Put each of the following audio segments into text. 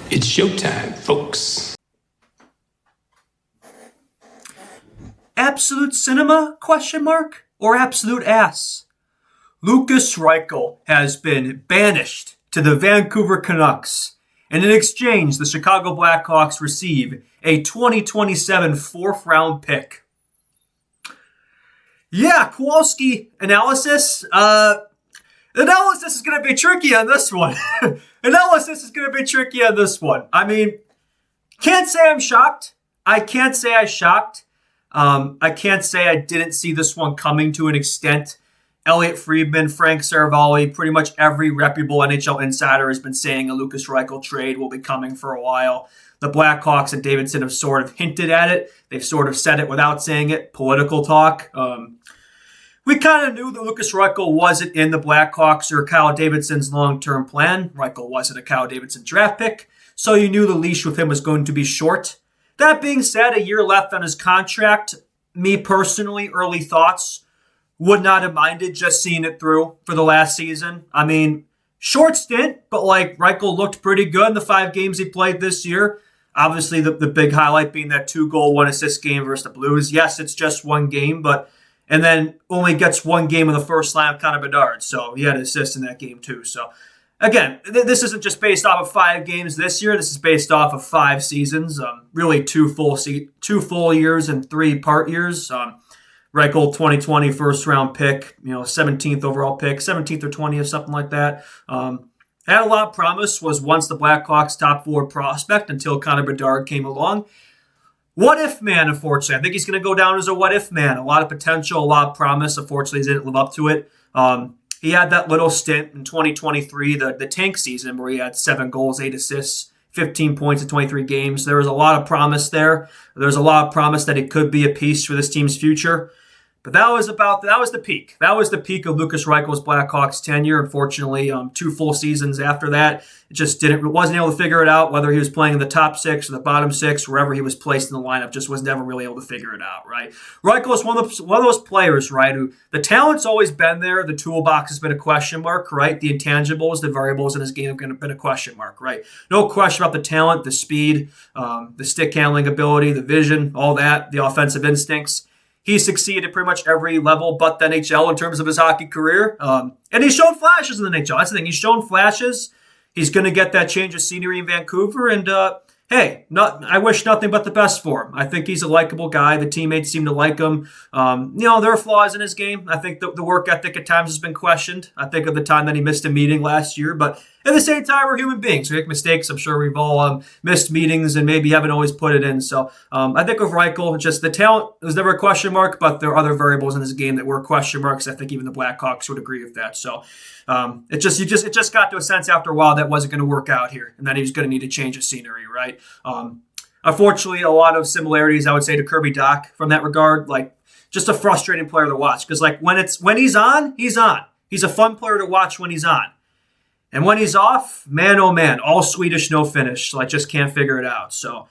It's showtime, folks. Absolute cinema, question mark, or absolute ass? Lukas Reichel has been banished to the Vancouver Canucks, and in exchange, the Chicago Blackhawks receive a 2027 fourth-round pick. Yeah, Kowalski analysis. Analysis is going to be tricky on this one. I mean, can't say I'm shocked. I can't say I'm shocked. I can't say I didn't see this one coming to an extent. Elliot Friedman, Frank Saravalli, pretty much every reputable NHL insider has been saying a Lukas Reichel trade will be coming for a while. The Blackhawks and Davidson have sort of hinted at it. They've sort of said it without saying it. Political talk. We kind of knew that Lukas Reichel wasn't in the Blackhawks or Kyle Davidson's long-term plan. Reichel wasn't a Kyle Davidson draft pick, so you knew the leash with him was going to be short. That being said, a year left on his contract. Me personally, early thoughts, would not have minded just seeing it through for the last season. I mean, short stint, but like Reichel looked pretty good in the 5 games he played this year. Obviously, the big highlight being that 2-goal, 1-assist game versus the Blues. Yes, it's just one game, and then only gets one game in the first line of Connor Bedard. So he had an assist in that game too. So again, this isn't just based off of 5 games this year. This is based off of 5 seasons. Really 2 full years and 3 part years. Reichel, 2020 first round pick, 17th overall pick, 17th or 20th, something like that. Had a lot of promise, was once the Blackhawks' top forward prospect until Connor Bedard came along. What if man, unfortunately. I think he's going to go down as a what if man. A lot of potential, a lot of promise. Unfortunately, he didn't live up to it. He had that little stint in 2023, the tank season, where he had 7 goals, 8 assists, 15 points in 23 games. There was a lot of promise there. There's a lot of promise that he could be a piece for this team's future. But that was the peak. That was the peak of Lukas Reichel's Blackhawks tenure. Unfortunately, 2 full seasons after that, wasn't able to figure it out whether he was playing in the top 6 or the bottom 6, wherever he was placed in the lineup. Just was never really able to figure it out. Right? Reichel is one of those players, right? Who the talent's always been there. The toolbox has been a question mark, right? The intangibles, the variables in his game have been a question mark, right? No question about the talent, the speed, the stick handling ability, the vision, all that, the offensive instincts. He succeeded at pretty much every level but the NHL in terms of his hockey career. And he's shown flashes in the NHL. That's the thing. He's shown flashes. He's going to get that change of scenery in Vancouver. And, I wish nothing but the best for him. I think he's a likable guy. The teammates seem to like him. There are flaws in his game. I think the work ethic at times has been questioned. I think of the time that he missed a meeting last year. But at the same time, we're human beings. We make mistakes. I'm sure we've all missed meetings and maybe haven't always put it in. So I think of Reichel, just the talent was never a question mark, but there are other variables in his game that were question marks. I think even the Blackhawks would agree with that. So it just got to a sense after a while that wasn't going to work out here and that he was going to need a change of scenery, right? Unfortunately, a lot of similarities, I would say, to Kirby Dach from that regard. Like, just a frustrating player to watch because, like, when he's on, he's on. He's a fun player to watch when he's on. And when he's off, man, oh man, all Swedish, no finish. So I just can't figure it out. So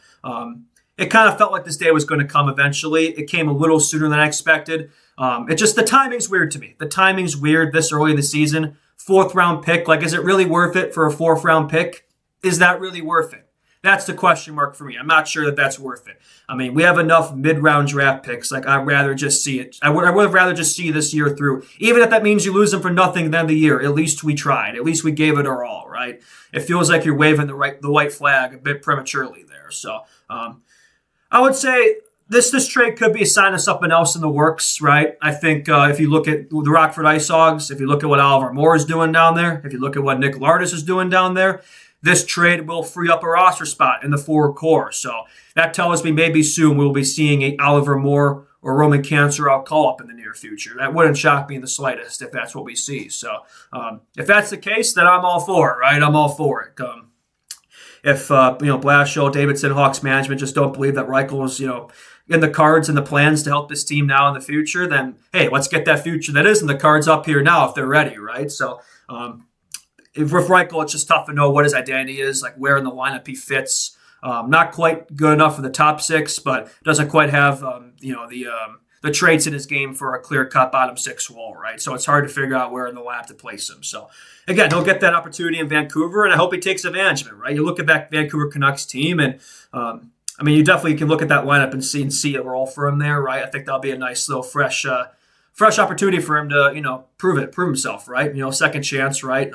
it kind of felt like this day was going to come eventually. It came a little sooner than I expected. The timing's weird to me. The timing's weird this early in the season. 4th round pick. Like, is it really worth it for a 4th round pick? Is that really worth it? That's the question mark for me. I'm not sure that that's worth it. I mean, we have enough mid-round draft picks. Like, I'd rather just see it. I would have rather just see this year through. Even if that means you lose them for nothing then the year, at least we tried. At least we gave it our all, right? It feels like you're waving the white flag a bit prematurely there. So I would say this trade could be a sign of something else in the works, right? I think if you look at the Rockford Ice Hogs, if you look at what Oliver Moore is doing down there, if you look at what Nick Lardis is doing down there, this trade will free up a roster spot in the forward core. So that tells me maybe soon we'll be seeing a Oliver Moore or Roman Cancerell call up in the near future. That wouldn't shock me in the slightest if that's what we see. So if that's the case, then I'm all for it, right? I'm all for it. If Blashill, Davidson, Hawks management just don't believe that Reichel is, in the cards and the plans to help this team now in the future, then hey, let's get that future that is in the cards up here now if they're ready, right? So with Reichel, it's just tough to know what his identity is, like where in the lineup he fits. Not quite good enough for the top 6, but doesn't quite have the the traits in his game for a clear-cut bottom six role, right? So it's hard to figure out where in the lineup to place him. So again, he'll get that opportunity in Vancouver, and I hope he takes advantage of it, right? You look at that Vancouver Canucks team, and you definitely can look at that lineup and see a role for him there, right? I think that'll be a nice little fresh opportunity for him to, prove himself, right? Second chance, right?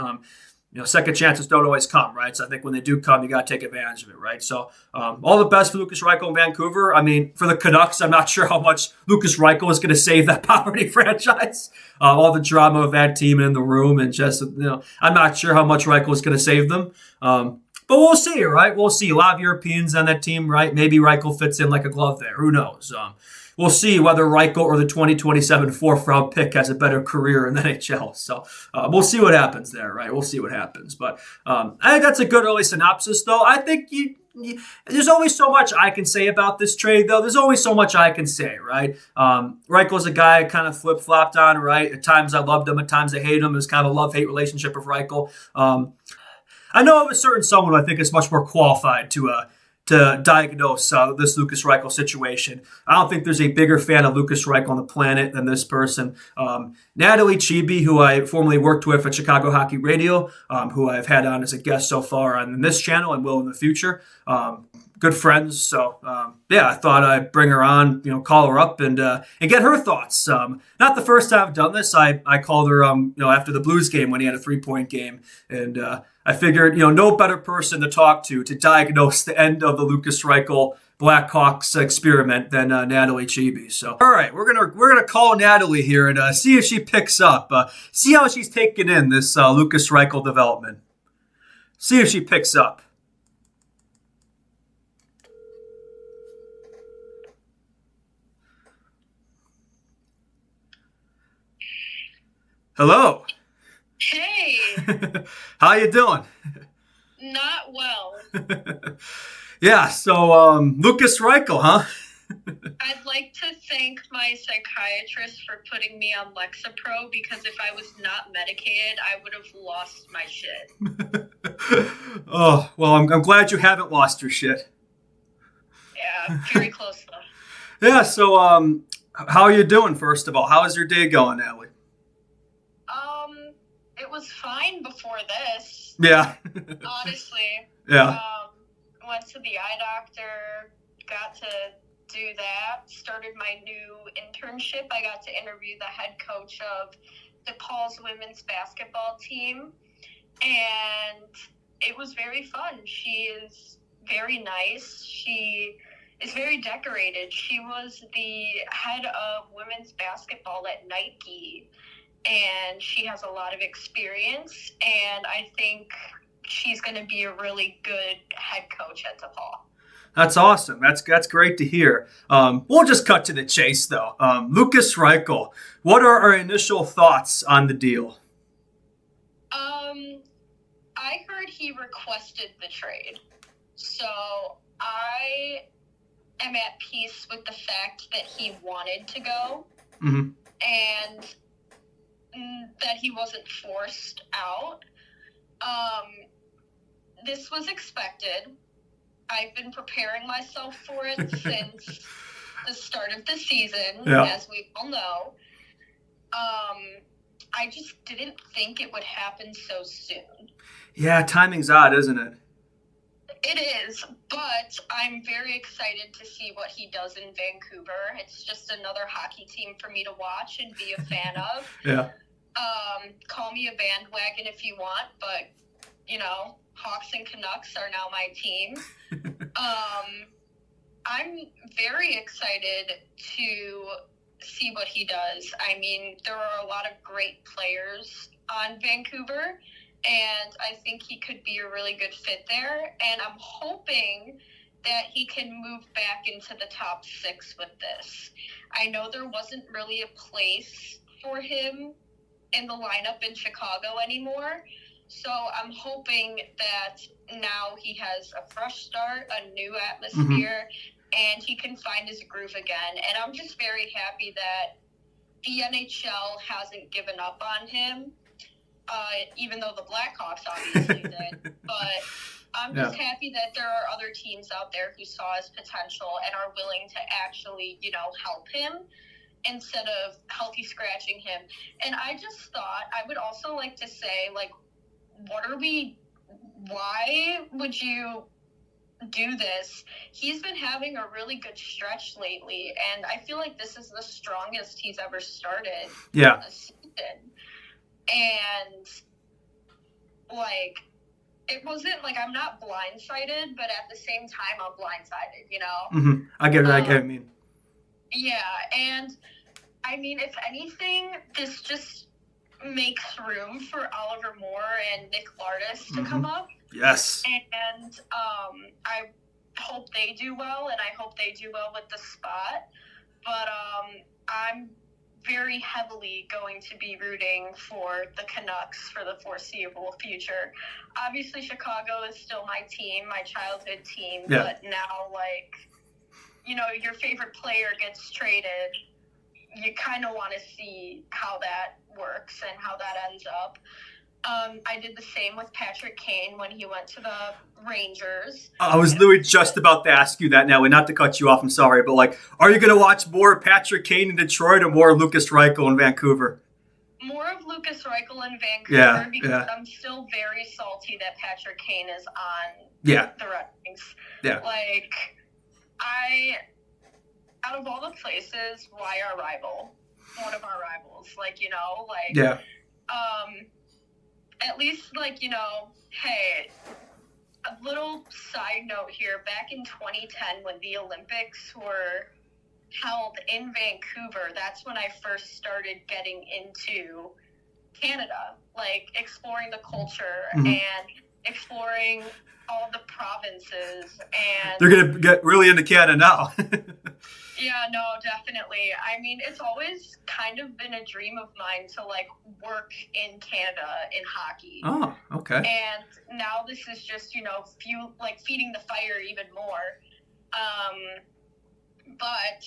Second chances don't always come, right? So I think when they do come, you got to take advantage of it, right? So all the best for Lukas Reichel in Vancouver. For the Canucks, I'm not sure how much Lukas Reichel is going to save that poverty franchise. All the drama of that team in the room, and just, I'm not sure how much Reichel is going to save them. But we'll see, right? We'll see. A lot of Europeans on that team, right? Maybe Reichel fits in like a glove there. Who knows? We'll see whether Reichel or the 2027 fourth-round pick has a better career in the NHL. So we'll see what happens there, right? We'll see what happens. But I think that's a good early synopsis, though. I think there's always so much I can say about this trade, though. There's always so much I can say, right? Reichel's a guy I kind of flip-flopped on, right? At times I loved him, at times I hated him. It's kind of a love-hate relationship with Reichel. I know of a certain someone who I think is much more qualified to diagnose this Lukas Reichel situation. I don't think there's a bigger fan of Lukas Reichel on the planet than this person. Natalie Chibe, who I formerly worked with at Chicago Hockey Radio, who I've had on as a guest so far on this channel and will in the future. Good friends. So, I thought I'd bring her on, call her up and get her thoughts. Not the first time I've done this. I called her, after the Blues game when he had a 3-point game. And I figured, no better person to talk to diagnose the end of the Lukas Reichel Blackhawks experiment than Natalie Chibe. So, all right, we're gonna call Natalie here and see if she picks up. See how she's taking in this Lukas Reichel development. See if she picks up. Hello. Hey. How you doing? Not well. Yeah, so Lukas Reichel, huh? I'd like to thank my psychiatrist for putting me on Lexapro, because if I was not medicated, I would have lost my shit. Oh, well, I'm glad you haven't lost your shit. Yeah, very close though. Yeah, so how are you doing, first of all? How is your day going, Natalie? It was fine before this. Yeah. Honestly. Yeah. Went to the eye doctor, got to do that, started my new internship. I got to interview the head coach of DePaul's women's basketball team, and it was very fun. She is very nice. She is very decorated. She was the head of women's basketball at Nike, and she has a lot of experience, and I think she's going to be a really good head coach at DePaul. That's awesome. That's great to hear. We'll just cut to the chase, though. Lukas Reichel, what are our initial thoughts on the deal? I heard he requested the trade, so I am at peace with the fact that he wanted to go, and that he wasn't forced out. This was expected. I've been preparing myself for it since the start of the season, as we all know. I just didn't think it would happen so soon. Yeah, timing's odd, isn't it? It is, but I'm very excited to see what he does in Vancouver. It's just another hockey team for me to watch and be a fan of. Yeah. Call me a bandwagon if you want, but, Hawks and Canucks are now my team. I'm very excited to see what he does. There are a lot of great players on Vancouver, and I think he could be a really good fit there. And I'm hoping that he can move back into the top 6 with this. I know there wasn't really a place for him in the lineup in Chicago anymore. So I'm hoping that now he has a fresh start, a new atmosphere, and he can find his groove again. And I'm just very happy that the NHL hasn't given up on him, even though the Blackhawks obviously did. But I'm just happy that there are other teams out there who saw his potential and are willing to actually, help him. instead of healthy scratching him. And I just thought, I would also like to say, like, why would you do this? He's been having a really good stretch lately, and I feel like this is the strongest he's ever started in a season. And, like, it wasn't, like, I'm not blindsided, but at the same time, I'm blindsided, you know? Mm-hmm. I get it. I get what you mean. Yeah, and, I mean, if anything, this just makes room for Oliver Moore and Nick Lardis to come up. Yes. And I hope they do well, and I hope they do well with the spot. But I'm very heavily going to be rooting for the Canucks for the foreseeable future. Obviously, Chicago is still my team, my childhood team. Yeah. But now, like, you know, your favorite player gets traded. You kind of want to see how that works and how that ends up. I did the same with Patrick Kane when he went to the Rangers. I was literally just about to ask you that now, and not to cut you off, I'm sorry, but, like, are you going to watch more Patrick Kane in Detroit or more Lukas Reichel in Vancouver? More of Lukas Reichel in Vancouver because I'm still very salty that Patrick Kane is on the Red Wings. Yeah. Like, out of all the places, why our rival? One of our rivals. Like, you know, like, at least, like, you know, hey, a little side note here. Back in 2010, when the Olympics were held in Vancouver, that's when I first started getting into Canada, like, exploring the culture and exploring all the provinces. And they're going to get really into Canada now. Yeah, no, definitely. I mean, it's always kind of been a dream of mine to, like, work in Canada in hockey. Oh, okay. And now this is just, you know, feeding the fire even more. But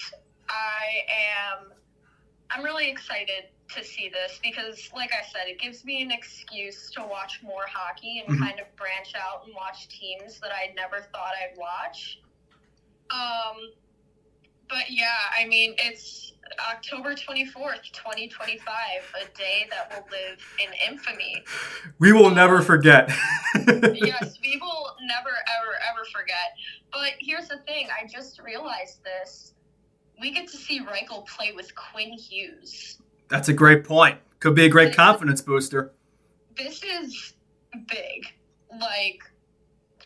I'm really excited to see this because, like I said, it gives me an excuse to watch more hockey and kind of branch out and watch teams that I never thought I'd watch. But yeah, I mean, it's October 24th, 2025, a day that will live in infamy. We will never forget. Yes, we will never, ever, ever forget. But here's the thing. I just realized this. We get to see Reichel play with Quinn Hughes. That's a great point. Could be a great confidence booster. This is big. Like,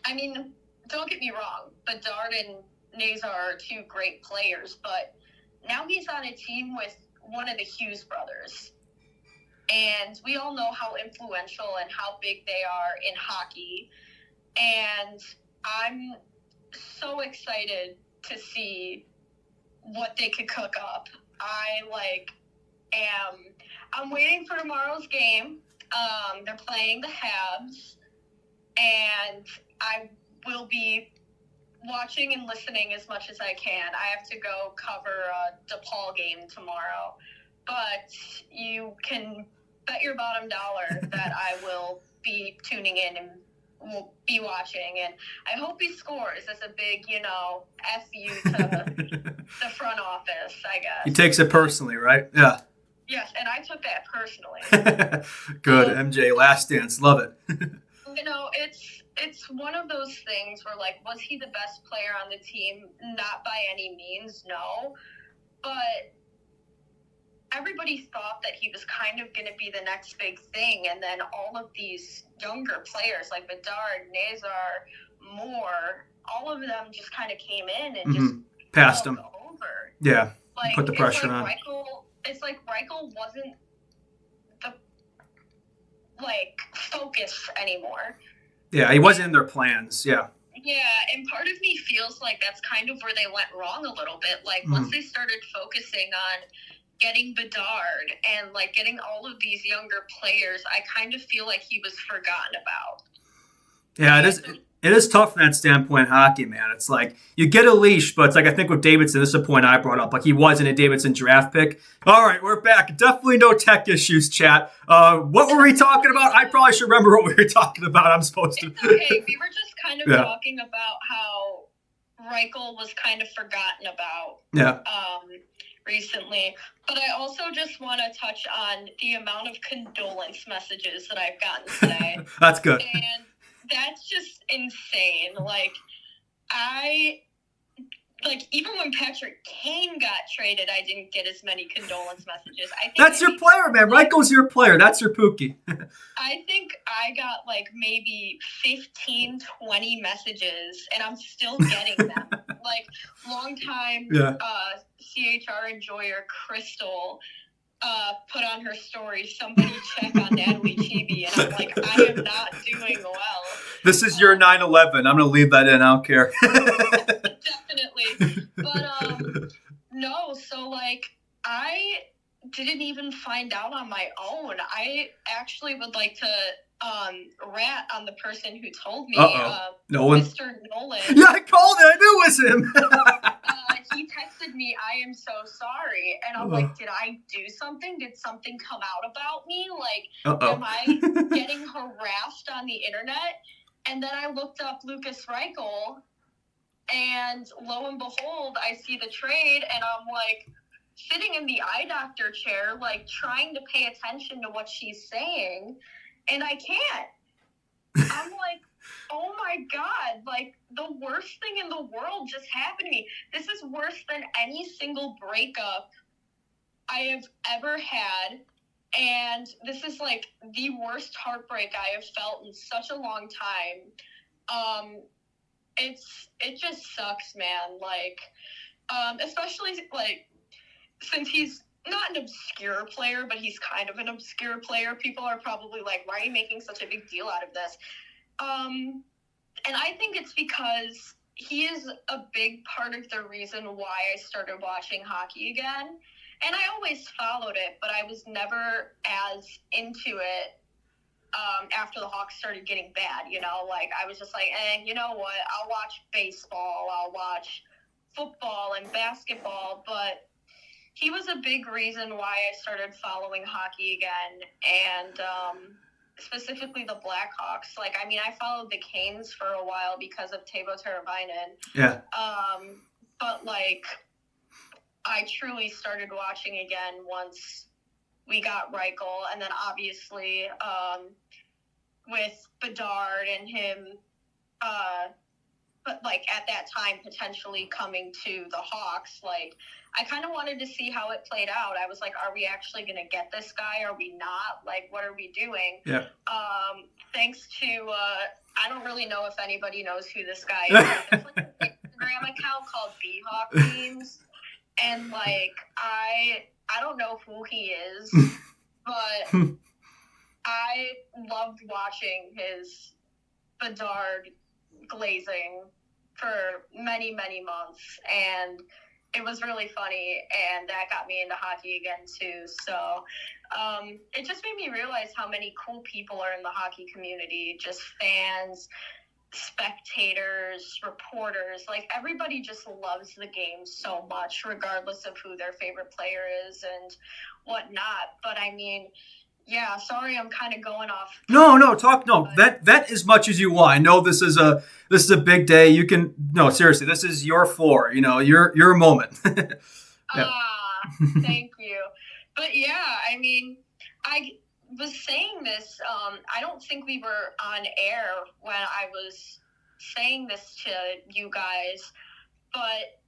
I mean, don't get me wrong. Bedard and Nazar are two great players, but now he's on a team with one of the Hughes brothers. And we all know how influential and how big they are in hockey. And I'm so excited to see what they could cook up. I'm waiting for tomorrow's game. They're playing the Habs, and I will be watching and listening as much as I can. I have to go cover a DePaul game tomorrow, but you can bet your bottom dollar that I will be tuning in and will be watching, and I hope he scores as a big, you know, F you to the front office, I guess. He takes it personally, right? Yeah. Yes, and I took that personally. Good, MJ, last dance, love it. You know, it's one of those things where, like, was he the best player on the team? Not by any means, no. But everybody thought that he was kind of going to be the next big thing, and then all of these younger players like Bedard, Nazar, Moore, all of them just kind of came in and just passed him over. Yeah, like, put the pressure on. It's like Reichel wasn't the, like, focus anymore. Yeah, he wasn't in their plans. Yeah. Yeah, and part of me feels like that's kind of where they went wrong a little bit. Like, once they started focusing on getting Bedard and, like, getting all of these younger players, I kind of feel like he was forgotten about. Yeah, it is tough from that standpoint in hockey, man. It's like you get a leash, but it's like I think with Davidson, this is a point I brought up. Like, he wasn't a Davidson draft pick. All right, we're back. Definitely no tech issues, chat. What were we talking about? I probably should remember what we were talking about. I'm supposed to. It's okay. We were just kind of talking about how Reichel was kind of forgotten about. Yeah. recently. But I also just want to touch on the amount of condolence messages that I've gotten today. That's good. And that's just insane. Even when Patrick Kane got traded, I didn't get as many condolence messages. I think That's your player, man. Reichel's your player. That's your Pookie. I think I got maybe 15, 20 messages, and I'm still getting them. Longtime CHR enjoyer Crystal put on her story, somebody check on Natalie Chibe, and I'm like, I am not doing well. This is your 9/11. I'm going to leave that in. I don't care. Definitely. But, no, so, I didn't even find out on my own. I actually would like to rat on the person who told me. Nolan. Mr. Nolan. Yeah, I called it. I knew it was him. He texted me, I am so sorry. And I'm like, did I do something? Did something come out about me? Am I getting harassed on the internet? And then I looked up Lukas Reichel, and lo and behold, I see the trade, and I'm sitting in the eye doctor chair, trying to pay attention to what she's saying, and I can't. I'm like, oh my God, the worst thing in the world just happened to me. This is worse than any single breakup I have ever had. And this is the worst heartbreak I have felt in such a long time. It just sucks, man. Especially since he's not an obscure player, but he's kind of an obscure player. People are probably like, why are you making such a big deal out of this? And I think it's because he is a big part of the reason why I started watching hockey again. And I always followed it, but I was never as into it after the Hawks started getting bad, I was just you know what, I'll watch baseball, I'll watch football and basketball, but he was a big reason why I started following hockey again, and specifically the Blackhawks. I followed the Canes for a while because of Teuvo Teravainen. Yeah. But I truly started watching again once we got Reichel, and then obviously with Bedard and him, but at that time potentially coming to the Hawks, I kind of wanted to see how it played out. I was like, are we actually going to get this guy? Are we not? What are we doing? Yeah. Thanks to, I don't really know if anybody knows who this guy is. There's an Instagram account called B-Hawk Memes. And I don't know who he is, but I loved watching his Bedard glazing for many, many months, and it was really funny, and that got me into hockey again too. So it just made me realize how many cool people are in the hockey community, just fans, spectators, reporters. Everybody just loves the game so much, regardless of who their favorite player is and whatnot. But yeah, sorry, I'm kind of going off. No, that as much as you want. I know this is a big day. You can seriously, this is your floor. Your moment. Yeah. Thank you. But yeah, I was saying this. I don't think we were on air when I was saying this to you guys, but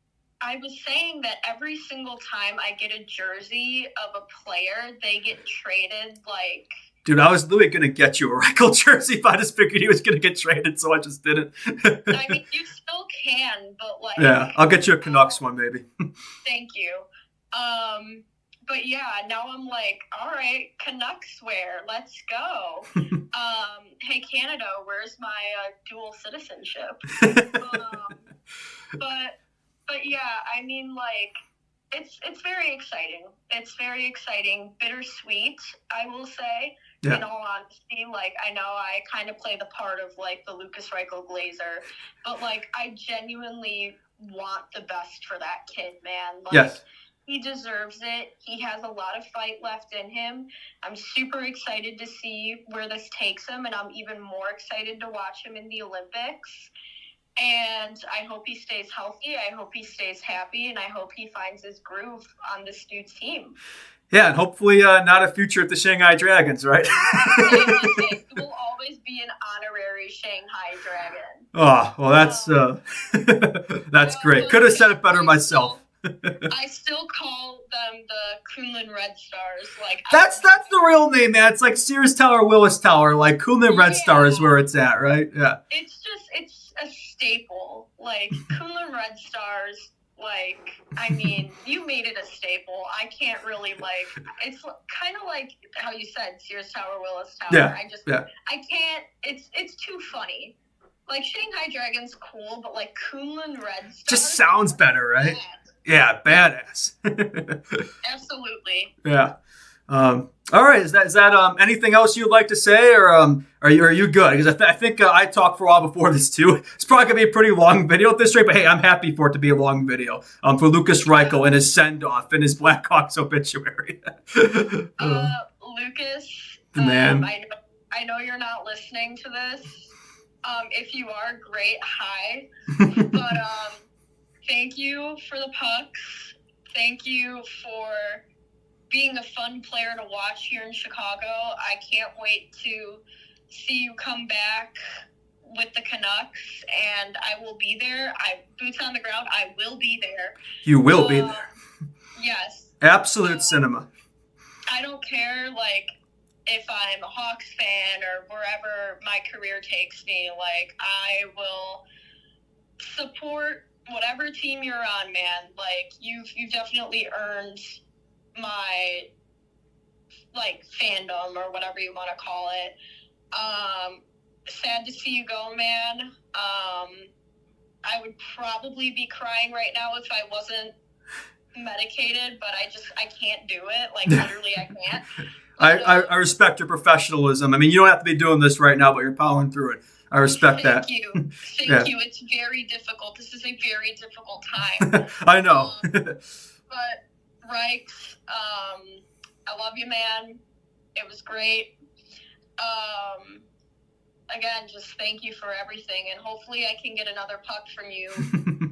I was saying that every single time I get a jersey of a player, they get traded Dude, I was literally going to get you a Reichel jersey, but I just figured he was going to get traded, so I just didn't. You still can, but yeah, I'll get you a Canucks one, maybe. Thank you. But yeah, now I'm all right, Canucks wear, let's go. Hey, Canada, where's my dual citizenship? But yeah, it's very exciting. It's very exciting, bittersweet, I will say. Yeah. In all honesty, I know I kind of play the part of the Lukas Reichel glazer, but I genuinely want the best for that kid, man. Yes. He deserves it. He has a lot of fight left in him. I'm super excited to see where this takes him, and I'm even more excited to watch him in the Olympics. And I hope he stays healthy. I hope he stays happy. And I hope he finds his groove on this new team. Yeah, and hopefully not a future at the Shanghai Dragons, right? It will always be an honorary Shanghai Dragon. Oh, well, that's great. Could have said it better myself. I still call them the Kunlun Red Stars. Like that's the real name, man. It's like Sears Tower, Willis Tower. Like Kunlun Red Star is where it's at, right? Yeah. It's a staple. Like Kunlun Red Stars. Like, I mean, you made it a staple. I can't really, it's kind of like how you said, Sears Tower, Willis Tower. Yeah. I can't, it's too funny. Like, Shanghai Dragon's cool, but, like, Kunlun Red Stars. Just sounds better, right? Yeah, badass. Absolutely. Yeah. All right. Is that anything else you'd like to say, or are you good? Because I think I talked for a while before this too. It's probably gonna be a pretty long video at this rate, but hey, I'm happy for it to be a long video. For Lukas Reichel and his send off and his Blackhawks obituary. Lucas, the man. I know you're not listening to this. If you are, great, hi. But thank you for the pucks. Thank you for being a fun player to watch here in Chicago. I can't wait to see you come back with the Canucks, and I will be there. Boots on the ground, I will be there. You will be there. Yes. Absolute cinema. I don't care, if I'm a Hawks fan or wherever my career takes me. I will support whatever team you're on, man. You've definitely earned my fandom or whatever you want to call it. Sad to see you go, man. I would probably be crying right now if I wasn't medicated, but I can't do it. Literally I can't. I respect your professionalism. I mean, you don't have to be doing this right now, but you're powering through it. I respect that. Thank you. Thank you. It's very difficult. This is a very difficult time. I know. But Reich, I love you, man. It was great. Again, just thank you for everything, and hopefully I can get another puck from you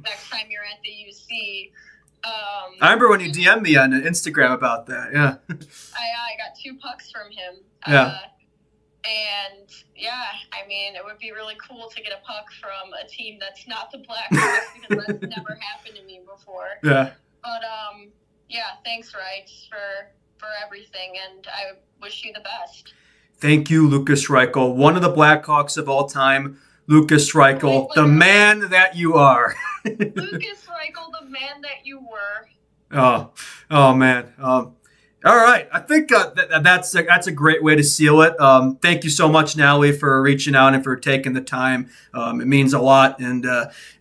next time you're at the UC. I remember when you DM'd me on Instagram about that. Yeah. I got 2 pucks from him. Yeah. And yeah, I mean, it would be really cool to get a puck from a team that's not the Blackhawks because that's never happened to me before. Yeah. But yeah, thanks, Reich, for everything, and I wish you the best. Thank you, Lukas Reichel, one of the Blackhawks of all time. Lukas Reichel, the man that you are. Lukas Reichel, the man that you were. Oh man. All right, I think that's a great way to seal it. Thank you so much, Natalie, for reaching out and for taking the time. It means a lot, and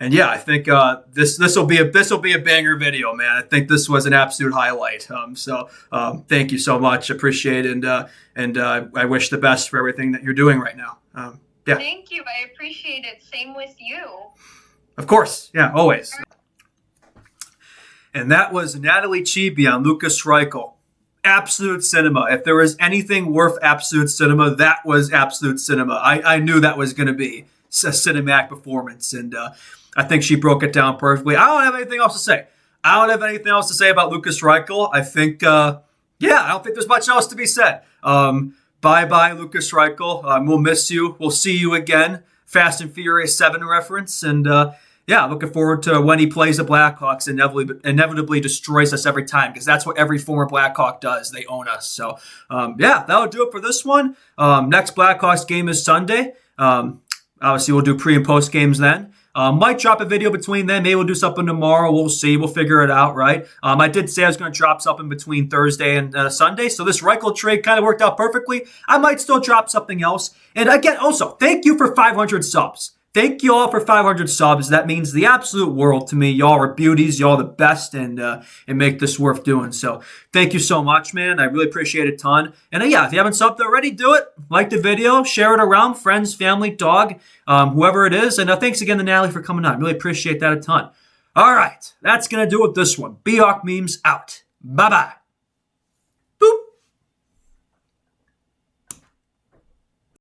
yeah, I think this will be a banger video, man. I think this was an absolute highlight. So thank you so much, appreciate it, and I wish the best for everything that you're doing right now. Yeah. Thank you, I appreciate it. Same with you. Of course, yeah, always. And that was Natalie Chibe on Lukas Reichel. Absolute cinema. If there was anything worth absolute cinema, that was absolute cinema. I knew that was going to be a cinematic performance, and I think she broke it down perfectly. I don't have anything else to say. I don't have anything else to say about Lukas Reichel. I think, I don't think there's much else to be said. Bye-bye, Lukas Reichel. We'll miss you. We'll see you again. Fast and Furious 7 reference, and looking forward to when he plays the Blackhawks and inevitably destroys us every time, because that's what every former Blackhawk does. They own us. So, that'll do it for this one. Next Blackhawks game is Sunday. Obviously, we'll do pre- and post games then. Might drop a video between then. Maybe we'll do something tomorrow. We'll see. We'll figure it out, right? I did say I was going to drop something between Thursday and Sunday, so this Reichel trade kind of worked out perfectly. I might still drop something else. And again, also, thank you for 500 subs. Thank you all for 500 subs. That means the absolute world to me. Y'all are beauties. Y'all are the best, and make this worth doing. So thank you so much, man. I really appreciate it a ton. And if you haven't subbed already, do it. Like the video. Share it around. Friends, family, dog, whoever it is. And thanks again to Natalie for coming on. Really appreciate that a ton. All right. That's going to do it with this one. B-Hawk Memes out. Bye-bye.